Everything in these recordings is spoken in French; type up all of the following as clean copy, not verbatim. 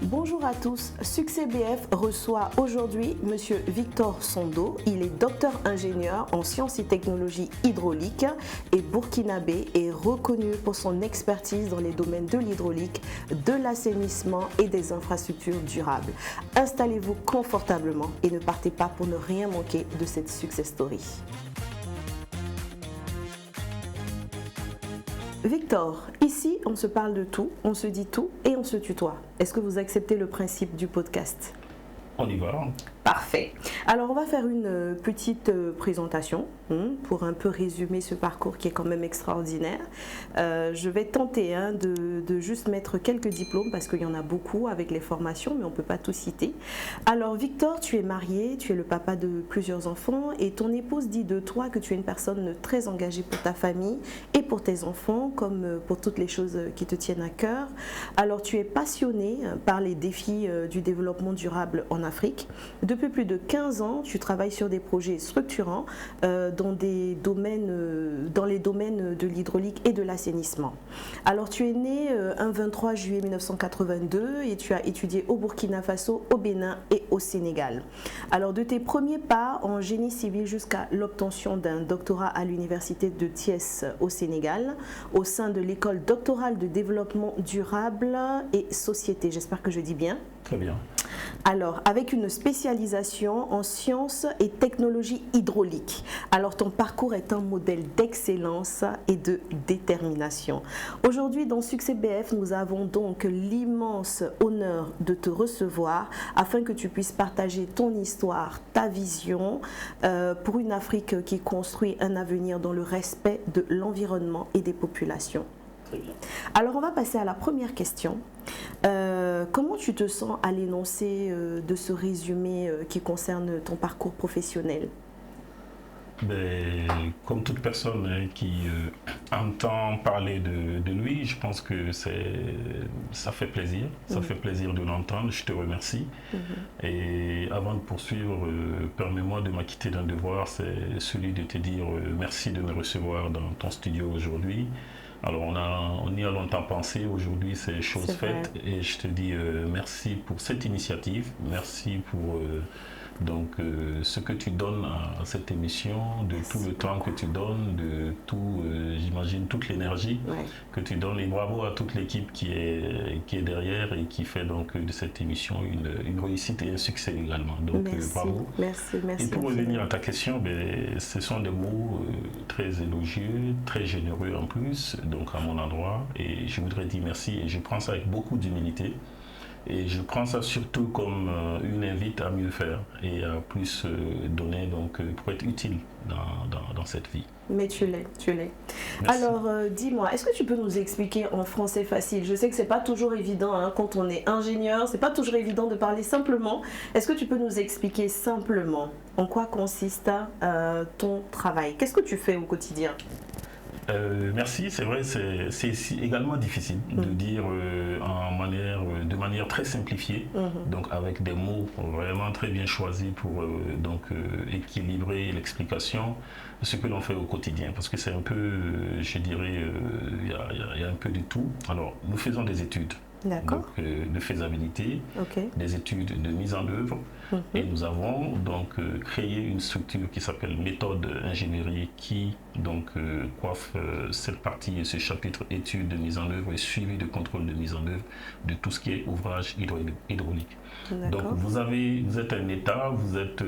Bonjour à tous, Succès BF reçoit aujourd'hui Monsieur Victor Sondo. Il est docteur ingénieur en sciences et technologies hydrauliques et burkinabé et reconnu pour son expertise dans les domaines de l'hydraulique, de l'assainissement et des infrastructures durables. Installez-vous confortablement et ne partez pas pour ne rien manquer de cette success story. Victor, ici on se parle de tout, on se dit tout et on se tutoie. Est-ce que vous acceptez le principe du podcast? On y va. Parfait. Alors on va faire une petite présentation pour un peu résumer ce parcours qui est quand même extraordinaire. Je vais tenter de juste mettre quelques diplômes parce qu'il y en a beaucoup avec les formations, mais on ne peut pas tout citer. Alors Victor, tu es marié, tu es le papa de plusieurs enfants et ton épouse dit de toi que tu es une personne très engagée pour ta famille et pour tes enfants, comme pour toutes les choses qui te tiennent à cœur. Alors tu es passionné par les défis du développement durable en Afrique. Depuis plus de 15 ans, tu travailles sur des projets structurants dans les domaines de l'hydraulique et de l'assainissement. Alors, tu es né un 23 juillet 1982 et tu as étudié au Burkina Faso, au Bénin et au Sénégal. Alors, de tes premiers pas en génie civil jusqu'à l'obtention d'un doctorat à l'université de Thiès au Sénégal, au sein de l'école doctorale de développement durable et société. J'espère que je dis bien. Très bien. Alors, avec une spécialisation en sciences et technologies hydrauliques. Alors, ton parcours est un modèle d'excellence et de détermination. Aujourd'hui, dans Succès BF, nous avons donc l'immense honneur de te recevoir afin que tu puisses partager ton histoire, ta vision pour une Afrique qui construit un avenir dans le respect de l'environnement et des populations. Très bien. Alors, on va passer à la première question. Comment tu te sens à l'énoncé de ce résumé qui concerne ton parcours professionnel? Comme toute personne qui entend parler de lui, je pense que ça fait plaisir. Ça fait plaisir de l'entendre. Je te remercie. Et avant de poursuivre, permets-moi de m'acquitter d'un devoir, c'est celui de te dire merci de me recevoir dans ton studio aujourd'hui. Alors on y a longtemps pensé, aujourd'hui c'est chose faite et je te dis merci pour cette initiative, merci pour ce que tu donnes à cette émission, de tout le temps que tu donnes, de tout, j'imagine, toute l'énergie que tu donnes et bravo à toute l'équipe qui est derrière et qui fait donc de cette émission une réussite et un succès également. Donc bravo. Merci. Et pour revenir à ta question, ce sont des mots très élogieux, très généreux en plus, donc à mon endroit et je voudrais dire merci et je prends ça avec beaucoup d'humilité. Et je prends ça surtout comme une invite à mieux faire et à plus donner pour être utile dans cette vie. Mais tu l'es. Merci. Alors dis-moi, est-ce que tu peux nous expliquer en français facile? Je sais que c'est pas toujours évident quand on est ingénieur, c'est pas toujours évident de parler simplement. Est-ce que tu peux nous expliquer simplement en quoi consiste ton travail? Qu'est-ce que tu fais au quotidien? Merci, c'est vrai, c'est également difficile de dire de manière très simplifiée, donc avec des mots vraiment très bien choisis pour équilibrer l'explication de ce que l'on fait au quotidien, parce que c'est un peu, je dirais, il y a un peu de tout. Alors, nous faisons des études. Donc, de faisabilité, des études de mise en œuvre et nous avons donc créé une structure qui s'appelle méthode ingénierie qui coiffe cette partie et ce chapitre études de mise en œuvre et suivi de contrôle de mise en œuvre de tout ce qui est ouvrage hydraulique. Donc vous êtes un État, vous êtes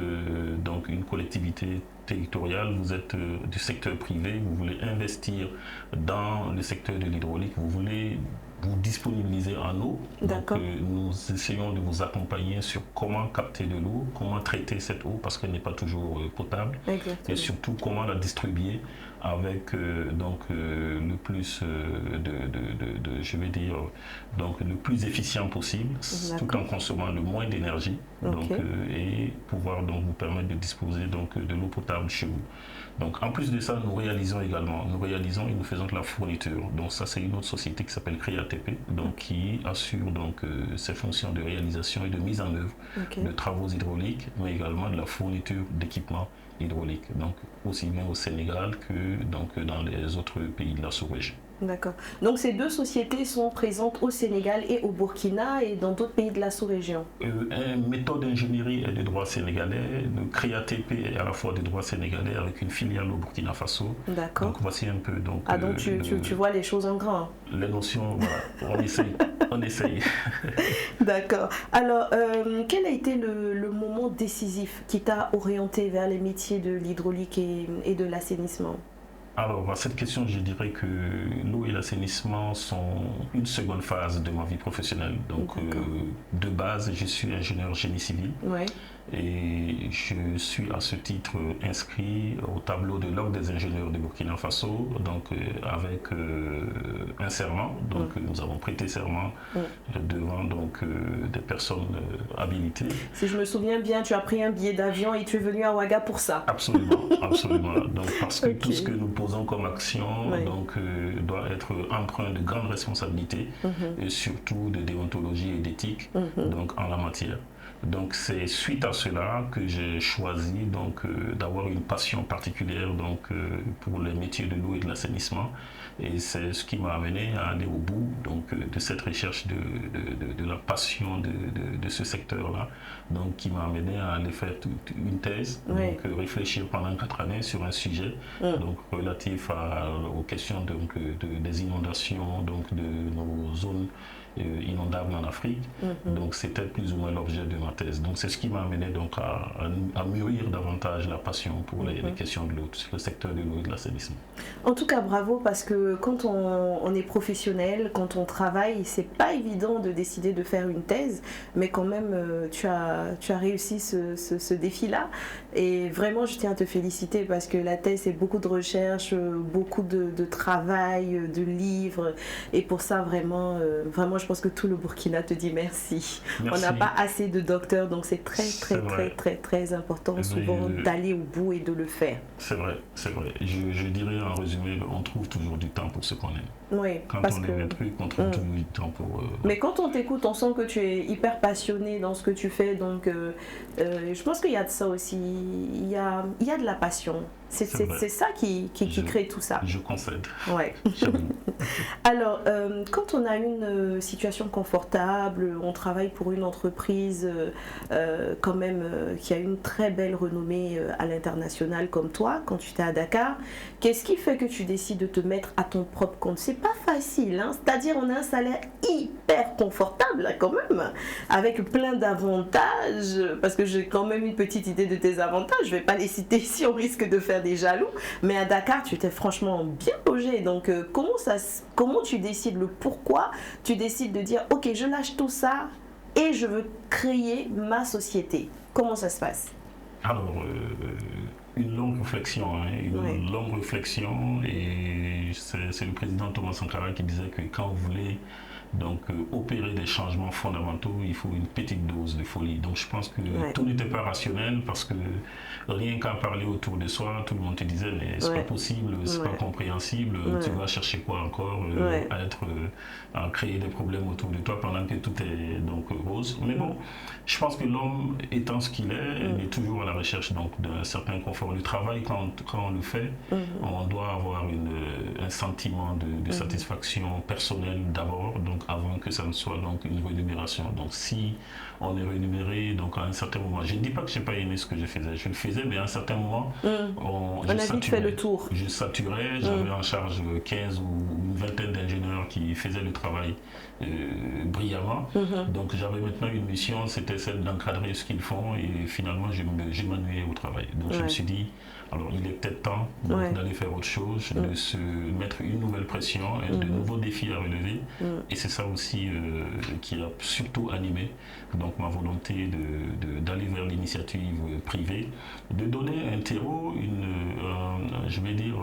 donc une collectivité territoriale, vous êtes du secteur privé, vous voulez investir dans le secteur de l'hydraulique, vous voulez vous disponibiliser en eau. Donc, nous essayons de vous accompagner sur comment capter de l'eau, comment traiter cette eau parce qu'elle n'est pas toujours potable. Exactement. Et surtout comment la distribuer avec le plus le plus efficient possible tout en consommant le moins d'énergie et pouvoir donc vous permettre de disposer de l'eau potable chez vous. Donc en plus de ça, nous réalisons et nous faisons de la fourniture. Donc ça c'est une autre société qui s'appelle CREATP, donc qui assure ces fonctions de réalisation et de mise en œuvre de travaux hydrauliques, mais également de la fourniture d'équipements hydrauliques, donc aussi bien au Sénégal que dans les autres pays de la sous-région. D'accord. Donc ces deux sociétés sont présentes au Sénégal et au Burkina et dans d'autres pays de la sous-région. Une méthode d'ingénierie et de droit sénégalais, le CREATP est à la fois de droit sénégalais avec une filiale au Burkina Faso. D'accord. Donc voici un peu. Donc, donc tu vois les choses en grand. Les notions, voilà, on essaye. On essaye. D'accord. Alors, quel a été le moment décisif qui t'a orienté vers les métiers de l'hydraulique et de l'assainissement? Alors, à cette question, je dirais que l'eau et l'assainissement sont une seconde phase de ma vie professionnelle. Donc, de base, je suis ingénieur génie civil. Ouais. Et je suis à ce titre inscrit au tableau de l'Ordre des ingénieurs de Burkina Faso, donc avec un serment. Donc nous avons prêté serment devant donc, des personnes habilitées. Si je me souviens bien, tu as pris un billet d'avion et tu es venu à Ouaga pour ça. Absolument, absolument. Donc, parce que tout ce que nous posons comme action donc, doit être empreint de grandes responsabilités et surtout de déontologie et d'éthique donc, en la matière. Donc c'est suite à cela que j'ai choisi donc d'avoir une passion particulière donc pour les métiers de l'eau et de l'assainissement, et c'est ce qui m'a amené à aller au bout donc de cette recherche de la passion de ce secteur-là, donc qui m'a amené à aller faire une thèse, donc réfléchir pendant 4 années sur un sujet donc relatif aux questions donc des inondations donc de nos zones inondables en Afrique. Donc c'était plus ou moins l'objet de ma thèse. Donc c'est ce qui m'a amené donc à mûrir davantage la passion pour les questions de l'eau, le secteur de l'eau et de l'assainissement. En tout cas, bravo, parce que quand on est professionnel, quand on travaille, c'est pas évident de décider de faire une thèse, mais quand même tu as réussi ce défi-là. Et vraiment, je tiens à te féliciter parce que la thèse, c'est beaucoup de recherche, beaucoup de travail, de livres. Et pour ça, vraiment, je pense que tout le Burkina te dit merci. On n'a pas assez de docteurs, donc c'est très important souvent d'aller au bout et de le faire. C'est vrai, c'est vrai. Je dirais en résumé, on trouve toujours du temps pour ce qu'on aime. Oui, quand on aime un truc, on trouve toujours du temps pour... Mais quand on t'écoute, on sent que tu es hyper passionné dans ce que tu fais, donc je pense qu'il y a de ça aussi, il y a de la passion. C'est ça qui crée tout ça. Je concède. Ouais. Alors, quand on a une situation confortable, on travaille pour une entreprise quand même qui a une très belle renommée à l'international comme toi, quand tu étais à Dakar, qu'est-ce qui fait que tu décides de te mettre à ton propre compte? C'est pas facile, hein? C'est-à-dire on a un salaire hyper confortable là, quand même, avec plein d'avantages, parce que j'ai quand même une petite idée de tes avantages, je vais pas les citer ici, on risque de faire des jaloux, mais à Dakar tu étais franchement bien logé, donc comment tu décides, le pourquoi tu décides de dire ok, je lâche tout ça et je veux créer ma société? Comment ça se passe? Alors, une longue réflexion, longue réflexion, et c'est le président Thomas Sankara qui disait que quand vous voulez donc opérer des changements fondamentaux, il faut une petite dose de folie. Donc je pense que tout n'était pas rationnel, parce que rien qu'à parler autour de soi, tout le monde te disait mais c'est pas possible, c'est pas compréhensible, tu vas chercher quoi encore à créer des problèmes autour de toi pendant que tout est donc rose. Mais bon, je pense que l'homme étant ce qu'il est, est toujours à la recherche donc d'un certain confort. Le travail, quand on le fait, on doit avoir un sentiment de satisfaction personnelle d'abord, donc avant que ça ne soit donc une rémunération. Donc si on est rémunéré donc à un certain moment, je ne dis pas que je n'ai pas aimé ce que je faisais, je le faisais, mais à un certain moment on a vite fait le tour. Je saturais, j'avais en charge 15 ou une vingtaine d'ingénieurs qui faisaient le travail brillamment. Donc j'avais maintenant une mission, c'était celle d'encadrer ce qu'ils font, et finalement je m'ennuyais au travail. Donc je me suis dit, alors il est peut-être temps d'aller faire autre chose, de se mettre une nouvelle pression, de nouveaux défis à relever, et c'est ça aussi qui a surtout animé donc ma volonté d'aller vers l'initiative privée, de donner un terreau, je vais dire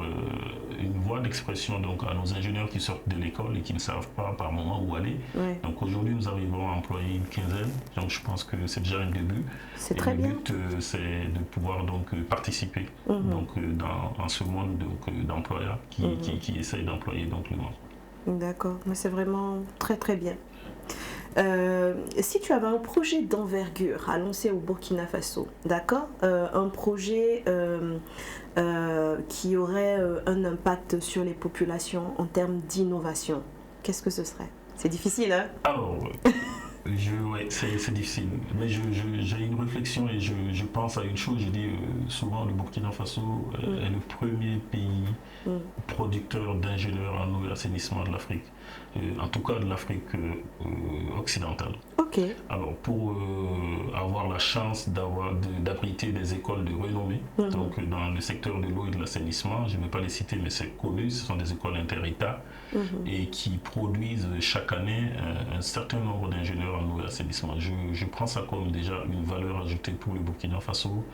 une voie d'expression donc à nos ingénieurs qui sortent de l'école et qui ne savent pas par moment où aller. Donc aujourd'hui nous arrivons à employer une quinzaine, donc je pense que c'est déjà un début. C'est très bien. Le but c'est de pouvoir donc participer donc dans ce monde d'employeurs qui essayent d'employer donc le monde. D'accord, mais c'est vraiment très très bien. Si tu avais un projet d'envergure à lancer au Burkina Faso, d'accord, un projet qui aurait un impact sur les populations en termes d'innovation, qu'est-ce que ce serait? C'est difficile, hein? Alors, ouais, c'est difficile, mais j'ai une réflexion et je pense à une chose. Je dis souvent le Burkina Faso est le premier pays producteur d'ingénieurs en eau et assainissement de l'Afrique, en tout cas de l'Afrique occidentale. Ok. Alors pour avoir la chance d'abriter des écoles de renommée, donc dans le secteur de l'eau et de l'assainissement, je ne vais pas les citer mais c'est connu, ce sont des écoles inter-États et qui produisent chaque année un certain nombre d'ingénieurs en eau et assainissement. Je prends ça comme déjà une valeur ajoutée pour le Burkina Faso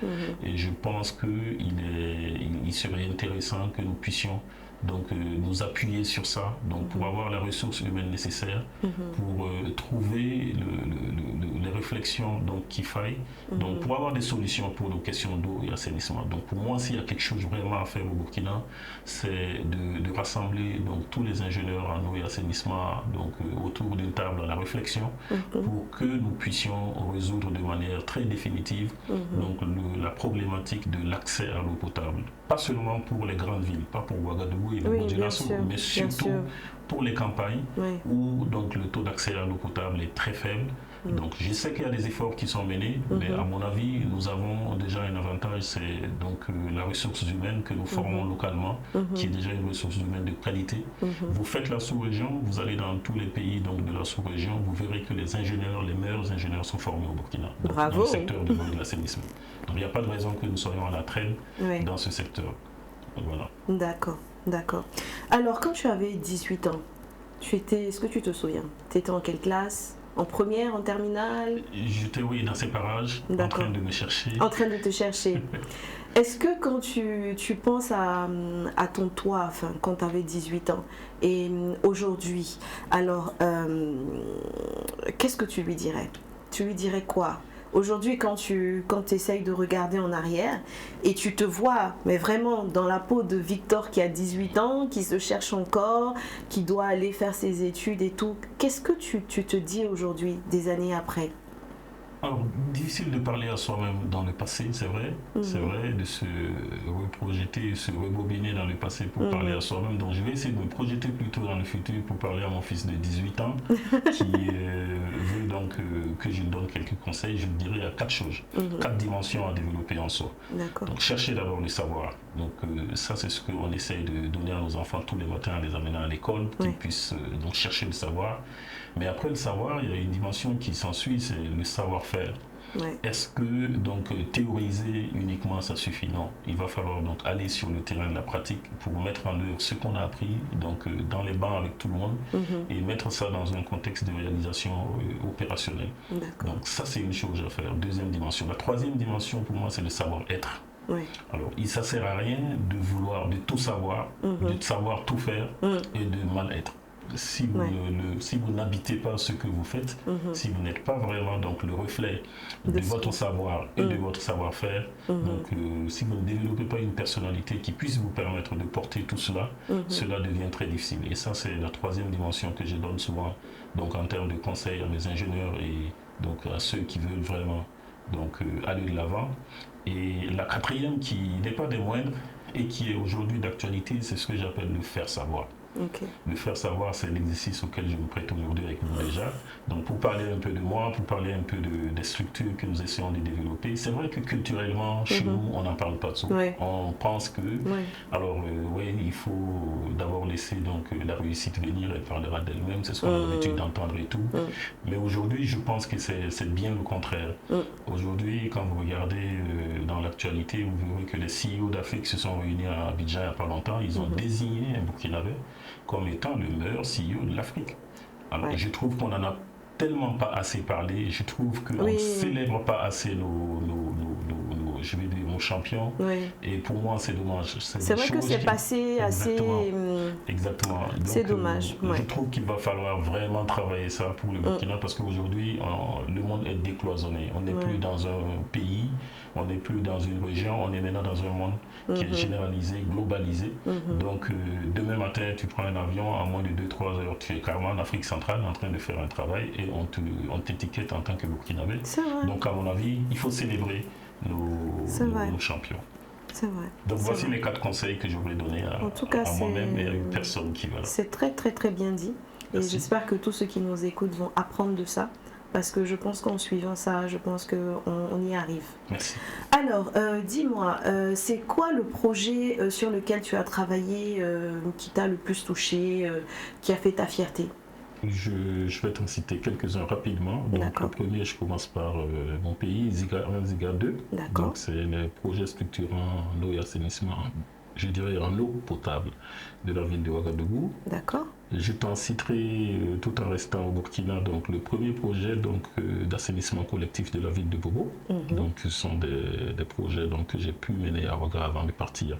et je pense qu'il serait intéressant que nous puissions donc nous appuyer sur ça, donc pour avoir la ressource humaine nécessaire, pour trouver les réflexions donc qu'il faille, donc pour avoir des solutions pour nos questions d'eau et assainissement. Donc pour moi, s'il y a quelque chose vraiment à faire au Burkina, c'est de rassembler donc tous les ingénieurs en eau et assainissement donc autour d'une table à la réflexion pour que nous puissions résoudre de manière très définitive donc la problématique de l'accès à l'eau potable. Pas seulement pour les grandes villes, pas pour Ouagadougou et le Burkina Faso, mais surtout pour les campagnes où donc le taux d'accès à l'eau potable est très faible. Donc je sais qu'il y a des efforts qui sont menés, mais à mon avis, nous avons déjà un avantage, c'est donc la ressource humaine que nous formons localement, qui est déjà une ressource humaine de qualité. Vous faites la sous-région, vous allez dans tous les pays donc, de la sous-région, vous verrez que les meilleurs ingénieurs sont formés au Burkina, donc, dans le secteur de l'eau et de l'assainissement. Donc il n'y a pas de raison que nous soyons à la traîne dans ce secteur. Donc, voilà. D'accord, d'accord. Alors quand tu avais 18 ans, est-ce que tu te souviens? Tu étais en quelle classe? En première, en terminale? J'étais, oui, dans ces parages, en train de me chercher. En train de te chercher. Est-ce que quand tu penses à ton toi, enfin, quand tu avais 18 ans, et aujourd'hui, alors, qu'est-ce que tu lui dirais? Tu lui dirais quoi? Aujourd'hui, quand tu essayes de regarder en arrière et tu te vois, mais vraiment dans la peau de Victor qui a 18 ans, qui se cherche encore, qui doit aller faire ses études et tout, qu'est-ce que tu te dis aujourd'hui, des années après? Alors, difficile de parler à soi-même dans le passé, c'est vrai. C'est vrai, de se reprojeter, se rebobiner dans le passé pour parler à soi-même. Donc, je vais essayer de me projeter plutôt dans le futur pour parler à mon fils de 18 ans qui veut donc que je lui donne quelques conseils. Je lui dirais il y a 4 choses, 4 dimensions à développer en soi. Donc, chercher d'abord le savoir. Donc, ça, c'est ce qu'on essaye de donner à nos enfants tous les matins en les amenant à l'école, qu'ils puissent donc chercher le savoir. Mais après le savoir, il y a une dimension qui s'ensuit, c'est le savoir-faire. Est-ce que donc théoriser uniquement ça suffit? Non. Il va falloir donc aller sur le terrain de la pratique pour mettre en œuvre ce qu'on a appris donc dans les bancs avec tout le monde et mettre ça dans un contexte de réalisation opérationnelle. Donc ça c'est une chose à faire. Deuxième dimension. La troisième dimension pour moi c'est le savoir-être. Alors, ça ne sert à rien de vouloir de tout savoir, de savoir tout faire et de mal être. Si vous n'habitez pas ce que vous faites, si vous n'êtes pas vraiment donc, le reflet de votre savoir et de votre savoir-faire, donc si vous ne développez pas une personnalité qui puisse vous permettre de porter tout cela, cela devient très difficile. Et ça, c'est la troisième dimension que je donne souvent donc, en termes de conseils à mes ingénieurs et donc, à ceux qui veulent vraiment donc, aller de l'avant. Et la quatrième, qui n'est pas des moindres et qui est aujourd'hui d'actualité, c'est ce que j'appelle le faire savoir. Le faire savoir, c'est l'exercice auquel je me prête aujourd'hui avec vous déjà. Donc pour parler un peu de moi, pour parler un peu des structures que nous essayons de développer, c'est vrai que culturellement, chez nous, on n'en parle pas de ça. On pense que, alors il faut d'abord laisser donc la réussite venir, elle parlera d'elle-même, c'est ce qu'on a l'habitude d'entendre et tout. Mais aujourd'hui, je pense que c'est bien le contraire. Aujourd'hui, quand vous regardez dans l'actualité, vous verrez que les CEO d'Afrique se sont réunis à Abidjan il n'y a pas longtemps, ils ont désigné un Burkinabé comme étant le meilleur CEO de l'Afrique. Alors, je trouve qu'on n'en a tellement pas assez parlé, je trouve qu'on ne célèbre pas assez nos champions, et pour moi c'est dommage. C'est vrai que c'est passé assez... Exactement. C'est dommage. Je trouve qu'il va falloir vraiment travailler ça pour le Burkina, parce qu'aujourd'hui le monde est décloisonné. On n'est plus dans un pays, on n'est plus dans une région, on est maintenant dans un monde qui est généralisé, globalisé. Donc demain matin, tu prends un avion, en moins de 2-3 heures, tu es carrément en Afrique centrale en train de faire un travail, et on t'étiquette en tant que Burkinabé. vrai. Donc, à mon avis, il faut célébrer nos champions. C'est vrai. Donc, voici les 4 conseils que je voulais donner à moi-même et à une personne qui va là. C'est très, très, très bien dit. Et j'espère que tous ceux qui nous écoutent vont apprendre de ça. Parce que je pense qu'en suivant ça, je pense qu'on y arrive. Merci. Alors, dis-moi, c'est quoi le projet sur lequel tu as travaillé, qui t'a le plus touché, qui a fait ta fierté? Je vais t'en citer quelques-uns rapidement. Donc, le premier, je commence par mon pays, Ziga 1, Ziga 2. Donc, c'est le projet structurant en eau et assainissement, je dirais en eau potable de la ville de Ouagadougou. D'accord. Je t'en citerai tout en restant au Burkina. Donc, le premier projet d'assainissement collectif de la ville de Bobo. Donc, ce sont des projets que j'ai pu mener à Ouaga avant de partir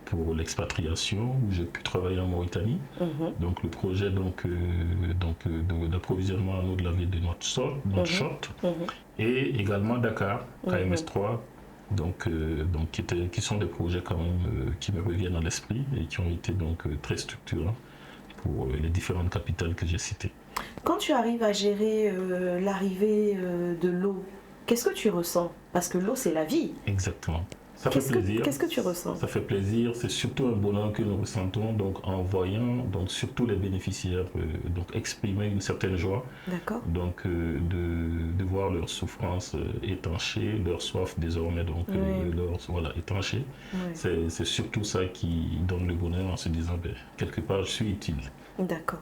pour l'expatriation, où j'ai pu travailler en Mauritanie. Donc, le projet d'approvisionnement en eau de la ville de Nouakchott et également Dakar, KMS3. Qui sont des projets quand même qui me reviennent à l'esprit et qui ont été très structurants pour les différentes capitales que j'ai citées. Quand tu arrives à gérer l'arrivée de l'eau, qu'est-ce que tu ressens? Parce que l'eau, c'est la vie. Exactement. Ça fait plaisir. Qu'est-ce que tu ressens? Ça fait plaisir. C'est surtout un bonheur que nous ressentons en voyant surtout les bénéficiaires exprimer une certaine joie. D'accord. De voir leur souffrance étanchée, leur soif désormais étanchée. C'est surtout ça qui donne le bonheur en se disant quelque part je suis utile. D'accord.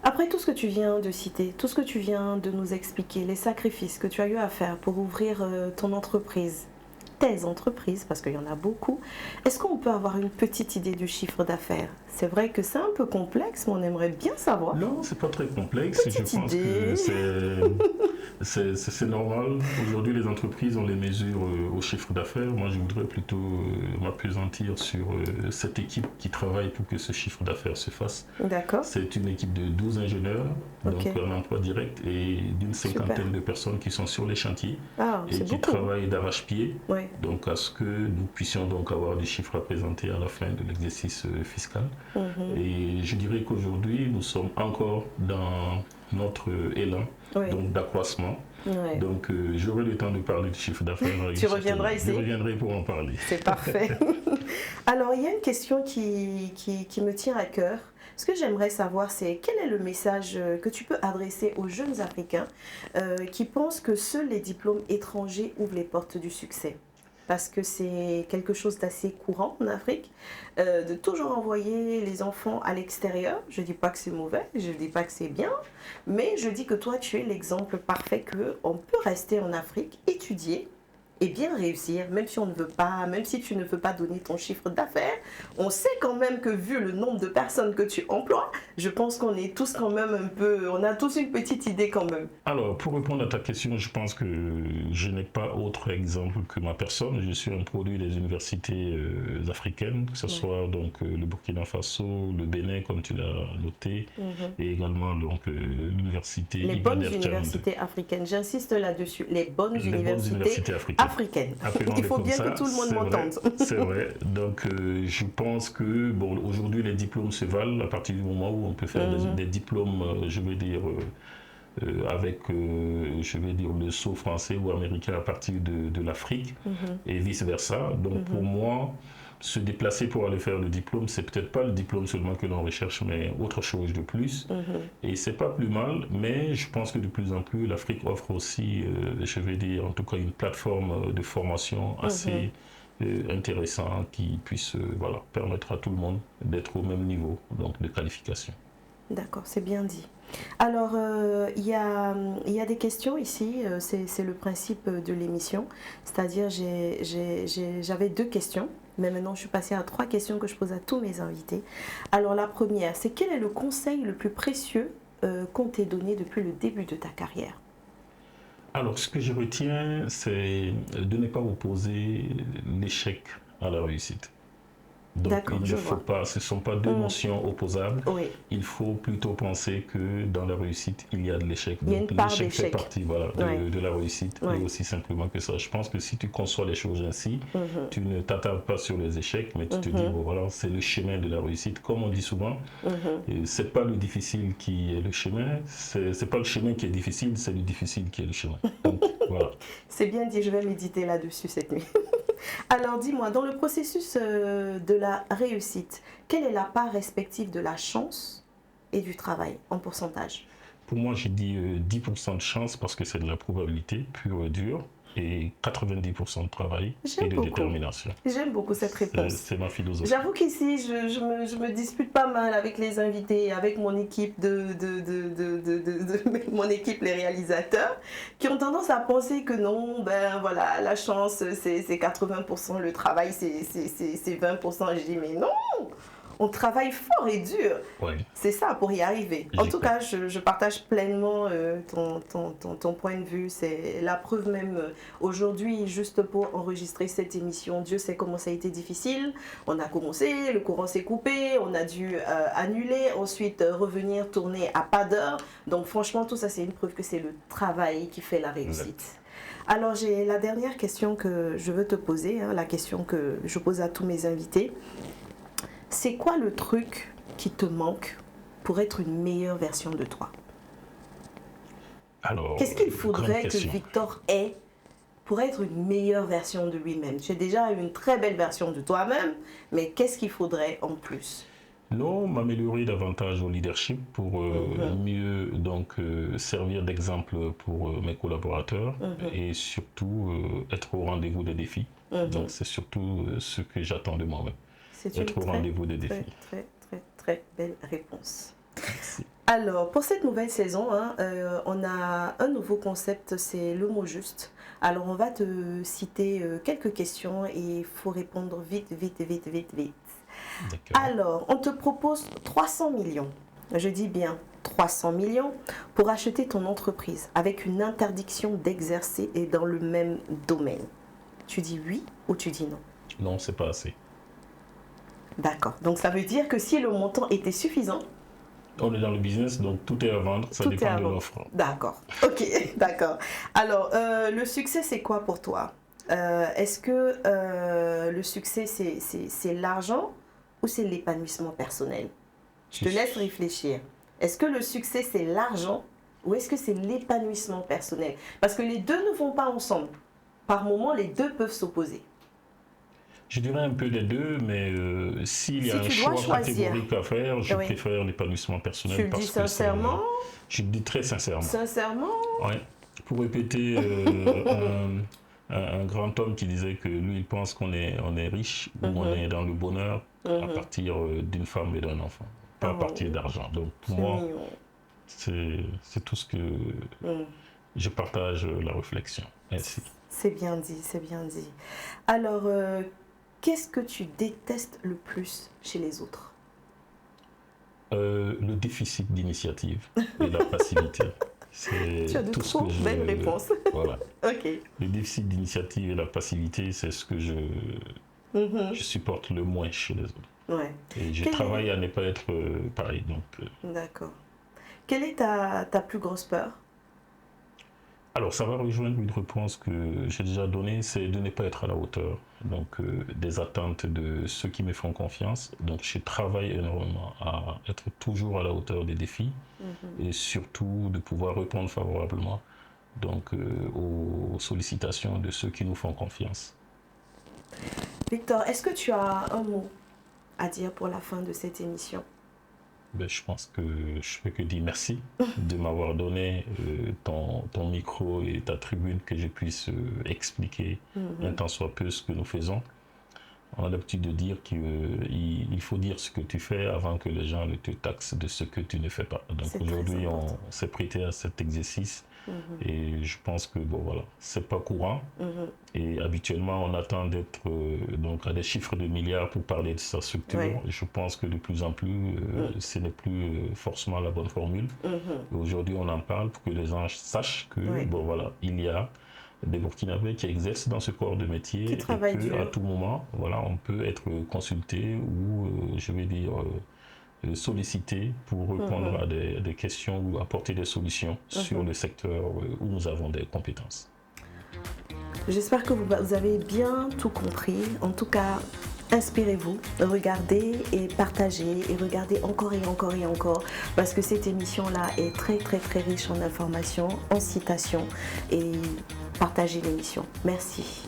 Après tout ce que tu viens de citer, tout ce que tu viens de nous expliquer, les sacrifices que tu as eu à faire pour ouvrir ton entreprise, tes entreprises, parce qu'il y en a beaucoup, est-ce qu'on peut avoir une petite idée du chiffre d'affaires? C'est vrai que c'est un peu complexe, mais on aimerait bien savoir. Non, c'est pas très complexe. Je pense que c'est normal. Aujourd'hui, les entreprises, on les mesure au chiffre d'affaires. Moi, je voudrais plutôt m'appesantir sur cette équipe qui travaille pour que ce chiffre d'affaires se fasse. D'accord. C'est une équipe de 12 ingénieurs, donc un emploi direct, et d'une cinquantaine de personnes qui sont sur les chantiers et qui travaillent d'arrache-pied. Ouais. Donc, à ce que nous puissions avoir des chiffres à présenter à la fin de l'exercice fiscal. Et je dirais qu'aujourd'hui, nous sommes encore dans notre élan d'accroissement. Ouais. Donc, j'aurai le temps de parler du chiffre d'affaires. Tu reviendras ici? Je reviendrai pour en parler. C'est parfait. Alors, il y a une question qui me tient à cœur. Ce que j'aimerais savoir, c'est quel est le message que tu peux adresser aux jeunes Africains qui pensent que seuls les diplômes étrangers ouvrent les portes du succès? Parce que c'est quelque chose d'assez courant en Afrique, de toujours envoyer les enfants à l'extérieur. Je ne dis pas que c'est mauvais, je ne dis pas que c'est bien, mais je dis que toi, tu es l'exemple parfait qu'on peut rester en Afrique, étudier et bien réussir, même si on ne veut pas, même si tu ne veux pas donner ton chiffre d'affaires. On sait quand même que vu le nombre de personnes que tu emploies, je pense qu'on est tous quand même un peu, on a tous une petite idée quand même. Alors, pour répondre à ta question, je pense que je n'ai pas autre exemple que ma personne. Je suis un produit des universités africaines, que ce soit le Burkina Faso, le Bénin, comme tu l'as noté, et également l'université. Les bonnes universités africaines, j'insiste là-dessus, les bonnes universités africaines. Il faut bien que tout le monde m'entende. C'est vrai. Donc, je pense que aujourd'hui, les diplômes se valent à partir du moment où on peut faire des diplômes, je veux dire, avec, le saut français ou américain à partir de l'Afrique et vice-versa. Donc, pour moi, se déplacer pour aller faire le diplôme, c'est peut-être pas le diplôme seulement que l'on recherche, mais autre chose de plus. Et c'est pas plus mal, mais je pense que de plus en plus, l'Afrique offre aussi, je vais dire, en tout cas, une plateforme de formation assez intéressante qui puisse permettre à tout le monde d'être au même niveau de qualification. D'accord, c'est bien dit. Alors, il y a des questions ici, c'est le principe de l'émission, c'est-à-dire j'avais 2 questions, mais maintenant je suis passée à 3 questions que je pose à tous mes invités. Alors la première, c'est quel est le conseil le plus précieux qu'on t'ait donné depuis le début de ta carrière? Alors, ce que je retiens, c'est de ne pas opposer l'échec à la réussite. Donc il ne faut pas, ce ne sont pas deux notions opposables. Oui. Il faut plutôt penser que dans la réussite, il y a de l'échec. Il y a une part d'échec. L'échec fait partie de la réussite, et aussi simplement que ça. Je pense que si tu conçois les choses ainsi, tu ne t'attardes pas sur les échecs, mais tu te dis, bon, voilà, c'est le chemin de la réussite. Comme on dit souvent, c'est pas le difficile qui est le chemin, c'est pas le chemin qui est difficile, c'est le difficile qui est le chemin. Donc, voilà. C'est bien dit, je vais méditer là-dessus cette nuit. Alors dis-moi, dans le processus de la réussite, quelle est la part respective de la chance et du travail en pourcentage? Pour moi, j'ai dit 10% de chance parce que c'est de la probabilité pure et dure, et 90% de travail et de détermination. J'aime beaucoup cette réponse. C'est ma philosophie. J'avoue qu'ici, je me dispute pas mal avec les invités, avec mon équipe mon équipe, les réalisateurs, qui ont tendance à penser que non, ben voilà, la chance c'est 80%, le travail c'est 20%. Je dis mais non! On travaille fort et dur. Ouais. C'est ça pour y arriver. En tout cas, je partage pleinement ton point de vue. C'est la preuve même aujourd'hui, juste pour enregistrer cette émission. Dieu sait comment ça a été difficile. On a commencé, le courant s'est coupé, on a dû annuler, ensuite revenir, tourner à pas d'heure. Donc franchement, tout ça, c'est une preuve que c'est le travail qui fait la réussite. Alors, j'ai la dernière question que je veux te poser, la question que je pose à tous mes invités. C'est quoi le truc qui te manque pour être une meilleure version de toi? Alors, qu'est-ce qu'il faudrait que Victor ait pour être une meilleure version de lui-même? Tu es déjà une très belle version de toi-même, mais qu'est-ce qu'il faudrait en plus? Non, m'améliorer davantage au leadership pour mieux donc servir d'exemple pour mes collaborateurs et surtout être au rendez-vous des défis. Donc c'est surtout ce que j'attends de moi-même. Être au rendez-vous des défis. Très belle réponse. Merci. Alors, pour cette nouvelle saison, on a un nouveau concept, c'est le mot juste. Alors, on va te citer quelques questions et il faut répondre vite. Alors, on te propose 300 millions, je dis bien 300 millions, pour acheter ton entreprise avec une interdiction d'exercer et dans le même domaine. Tu dis oui ou tu dis non? Non, c'est pas assez. D'accord. Donc ça veut dire que si le montant était suffisant... On est dans le business, donc tout est à vendre, ça dépend de l'offre. D'accord. Ok, d'accord. Alors, le succès, c'est quoi pour toi? Est-ce que le succès, c'est l'argent ou c'est l'épanouissement personnel? Je te laisse réfléchir. Est-ce que le succès, c'est l'argent ou est-ce que c'est l'épanouissement personnel? Parce que les deux ne vont pas ensemble. Par moments, les deux peuvent s'opposer. Je dirais un peu les deux, mais s'il y a un choix catégorique à faire, je préfère l'épanouissement personnel. Tu le dis sincèrement? Je le dis très sincèrement. Sincèrement? Oui. Pour répéter un grand homme qui disait que lui, il pense qu'on est riche ou on est dans le bonheur à partir d'une femme et d'un enfant, pas à partir d'argent. Donc pour moi, c'est tout ce que je partage la réflexion. Merci. C'est bien dit, c'est bien dit. Alors, qu'est-ce que tu détestes le plus chez les autres? Le déficit d'initiative et la passivité. Tu as de trop belles réponses. Voilà. Ok. Le déficit d'initiative et la passivité, c'est ce que je supporte le moins chez les autres. Ouais. Et je travaille à ne pas être pareil. D'accord. Quelle est ta plus grosse peur? Alors, ça va rejoindre une réponse que j'ai déjà donnée, c'est de ne pas être à la hauteur des attentes de ceux qui me font confiance. Donc, je travaille énormément à être toujours à la hauteur des défis et surtout de pouvoir répondre favorablement aux sollicitations de ceux qui nous font confiance. Victor, est-ce que tu as un mot à dire pour la fin de cette émission? Je pense que je peux que dire merci de m'avoir donné ton micro et ta tribune, que je puisse expliquer un tant soit peu ce que nous faisons. On a l'habitude de dire qu'il faut dire ce que tu fais avant que les gens ne te taxent de ce que tu ne fais pas. Donc aujourd'hui, on s'est prêté à cet exercice et je pense que c'est pas courant. Et habituellement, on attend d'être à des chiffres de milliards pour parler de sa structure. Je pense que de plus en plus, ce n'est plus forcément la bonne formule. Aujourd'hui, on en parle pour que les gens sachent que il y a des Burkinabés qui exercent dans ce corps de métier et qu'à tout moment, voilà, on peut être consulté ou, je vais dire, sollicité pour répondre à des questions ou apporter des solutions sur le secteur où nous avons des compétences. J'espère que vous avez bien tout compris. En tout cas, inspirez-vous, regardez et partagez et regardez encore et encore et encore parce que cette émission-là est très très très riche en informations, en citations et partagez l'émission. Merci.